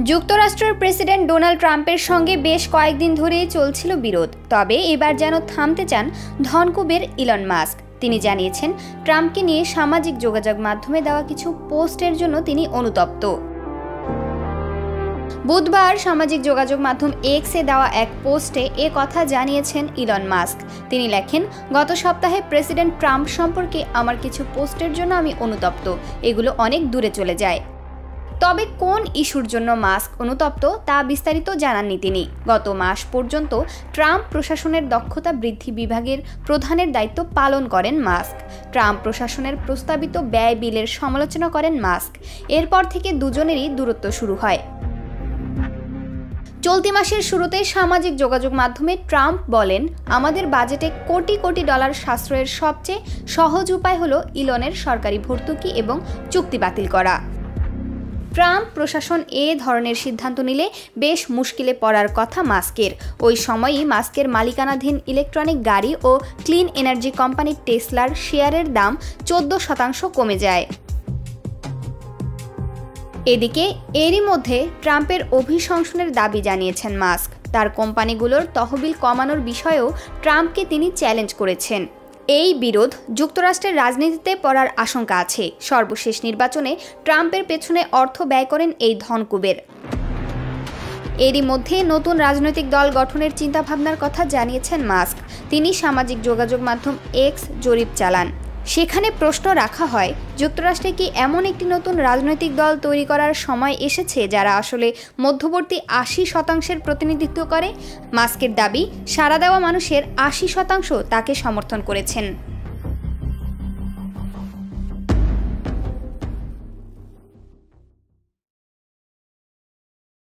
যুক্তরাষ্ট্রের president Donald ট্রাম্পের সঙ্গে বেশ কয়েকদিন ধরেই চলছিল বিরোধ। তবে এবার যেন থামতে চান ধনকুবের ইলন মাস্ক। তিনি জানিয়েছেন, ট্রাম্পকে নিয়ে সামাজিক যোগাযোগ মাধ্যমে দেওয়া কিছু পোস্টের জন্য তিনি অনুতপ্ত। বুধবার সামাজিক যোগাযোগ মাধ্যম এক্সে দেওয়া এক পোস্টে এ কথা জানিয়েছেন ইলন মাস্ক। তিনি লেখেন, গত সপ্তাহে প্রেসিডেন্ট ট্রাম্প সম্পর্কে আমার কিছু পোস্টের জন্য আমি অনুতপ্ত। এগুলো অনেক দূরে চলে যায়। তবে কোন ইস্যুর জন্য মাস্ক অনুতপ্ত তা বিস্তারিত জানাননি তিনি। গত মাস পর্যন্ত ট্রাম্প প্রশাসনের দক্ষতা বৃদ্ধি বিভাগের প্রধানের দায়িত্ব পালন করেন মাস্ক। ট্রাম্প প্রশাসনের প্রস্তাবিত ব্যয় বিলের সমালোচনা করেন মাস্ক। এরপর থেকে দুজনেরই দূরত্ব শুরু হয়। চলতি মাসের শুরুতে সামাজিক যোগাযোগ মাধ্যমে ট্রাম্প বলেন, আমাদের বাজেটে কোটি কোটি ডলার সাশ্রয়ের সবচেয়ে সহজ উপায় হলো ইলনের সরকারি ভর্তুকি এবং চুক্তি বাতিল করা। ট্রাম্প প্রশাসন এ ধরনের সিদ্ধান্ত নিলে বেশ মুশকিলে পড়ার কথা মাস্কের। ওই সময়ই মাস্কের মালিকানাধীন ইলেকট্রনিক গাড়ি ও ক্লিন এনার্জি কোম্পানি টেসলার শেয়ারের দাম 14% কমে যায়। এদিকে এরই মধ্যে ট্রাম্পের অভিশংসনের দাবি জানিয়েছেন মাস্ক। তার কোম্পানিগুলোর তহবিল কমানোর বিষয়েও ট্রাম্পকে তিনি চ্যালেঞ্জ করেছেন। এই বিরোধ যুক্তরাষ্ট্রের রাজনীতিতে পড়ার আশঙ্কা আছে। সর্বশেষ নির্বাচনে ট্রাম্পের পেছনে অর্থ ব্যয় করেন এই ধনকুবের। এরই মধ্যে নতুন রাজনৈতিক দল গঠনের চিন্তাভাবনার কথা জানিয়েছেন মাস্ক। তিনি সামাজিক যোগাযোগ মাধ্যম এক্স জরিপ চালান। সেখানে প্রশ্ন রাখা হয়, যুক্তরাষ্ট্রে কি এমন একটি নতুন রাজনৈতিক দল তৈরি করার সময় এসেছে যারা আসলে মধ্যবর্তী 80% প্রতিনিধিত্ব করে? মাস্কের দাবি, সাড়া দেওয়া মানুষের 80% তাকে সমর্থন করেছেন।